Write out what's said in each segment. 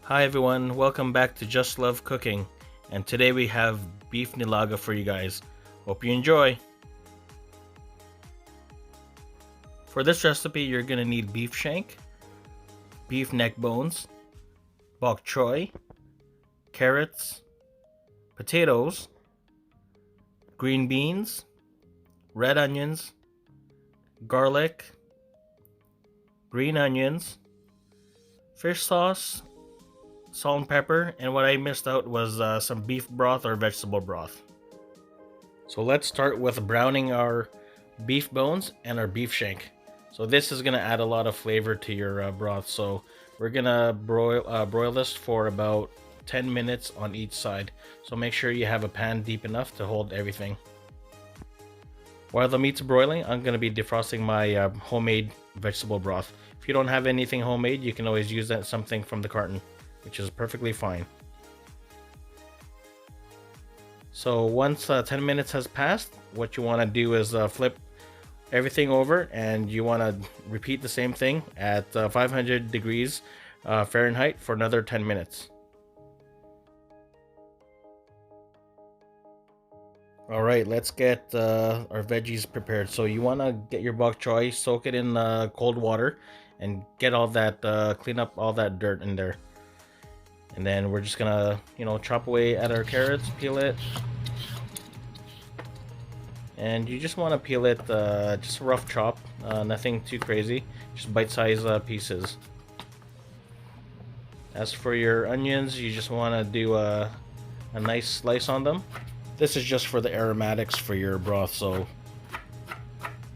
Hi everyone, welcome back to Just Love Cooking, and today we have beef nilaga for you guys. Hope you enjoy! For this recipe you're going to need beef shank, beef neck bones, bok choy, carrots, potatoes, green beans, red onions, garlic, green onions, fish sauce, salt and pepper, and what I missed out was some beef broth or vegetable broth. So let's start with browning our beef bones and our beef shank. So this is going to add a lot of flavor to your broth. So we're going to broil this for about 10 minutes on each side. So make sure you have a pan deep enough to hold everything. While the meat's broiling, I'm going to be defrosting my homemade vegetable broth. If you don't have anything homemade, you can always use something from the carton, which is perfectly fine. So once 10 minutes has passed, what you want to do is flip everything over, and you want to repeat the same thing at 500 degrees Fahrenheit for another 10 minutes. Alright, let's get our veggies prepared. So you want to get your bok choy, soak it in cold water, and get all that, clean up all that dirt in there. And then we're just gonna, chop away at our carrots, peel it. And you just want to peel it, just a rough chop, nothing too crazy, just bite-sized pieces. As for your onions, you just want to do a nice slice on them. This is just for the aromatics for your broth, so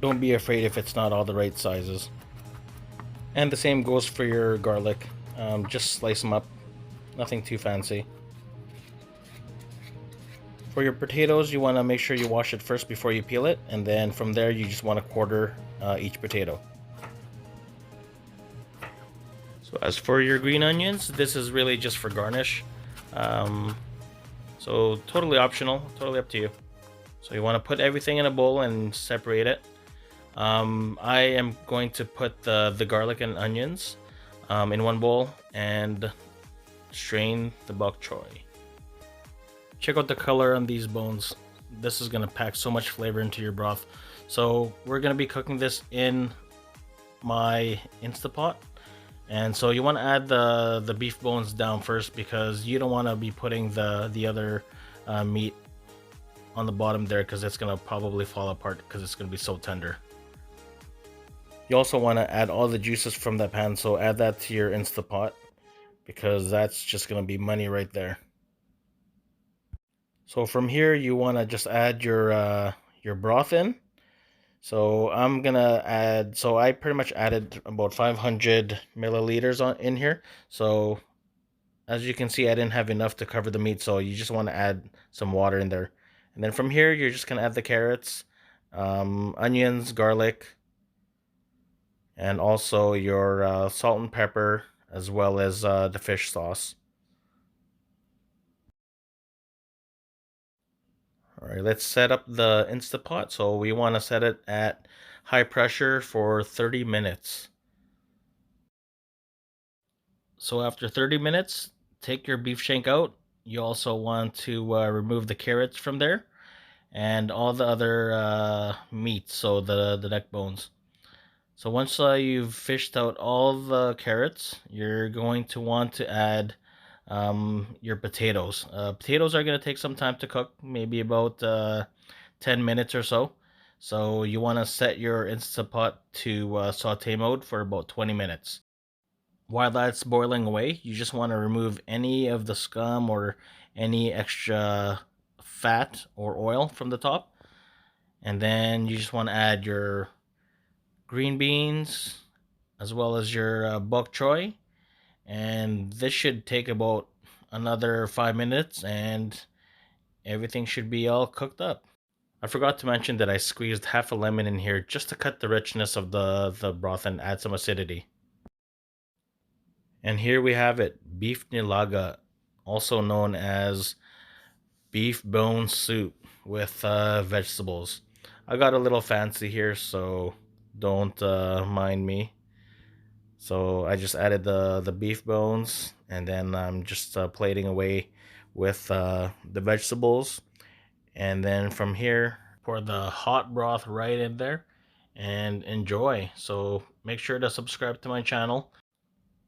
don't be afraid if it's not all the right sizes. And the same goes for your garlic, just slice them up, nothing too fancy. For your potatoes, you want to make sure you wash it first before you peel it, and then from there you just want to quarter each potato. So as for your green onions, this is really just for garnish. So totally optional, totally up to you. So you want to put everything in a bowl and separate it. I am going to put the garlic and onions in one bowl and strain the bok choy. Check out the color on these bones. This is going to pack so much flavor into your broth. So we're going to be cooking this in my Instapot. And so you want to add the beef bones down first, because you don't want to be putting the other meat on the bottom there, because it's going to probably fall apart because it's going to be so tender. You also want to add all the juices from that pan, so add that to your Instapot, because that's just going to be money right there. So from here you want to just add your broth in. So I'm gonna add, so I pretty much added about 500 milliliters in here. So as you can see, I didn't have enough to cover the meat, so you just want to add some water in there. And then from here you're just gonna add the carrots, onions, garlic, and also your salt and pepper, as well as the fish sauce. Alright, let's set up the Instapot. So we want to set it at high pressure for 30 minutes. So after 30 minutes, take your beef shank out. You also want to remove the carrots from there and all the other meat, so the neck bones. So once you've fished out all the carrots, you're going to want to add your potatoes. Potatoes are going to take some time to cook, maybe about 10 minutes or so. So you want to set your Instapot to saute mode for about 20 minutes. While that's boiling away, you just want to remove any of the scum or any extra fat or oil from the top. And then you just want to add your green beans as well as your bok choy. And this should take about another 5 minutes and everything should be all cooked up. I forgot to mention that I squeezed half a lemon in here just to cut the richness of the broth and add some acidity. And here we have it, beef nilaga, also known as beef bone soup with vegetables. I got a little fancy here, so don't mind me. So I just added the beef bones and then I'm just plating away with the vegetables. And then from here, pour the hot broth right in there and enjoy. So make sure to subscribe to my channel,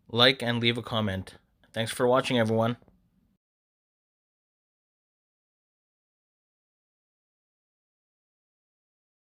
like, and leave a comment. Thanks for watching, everyone.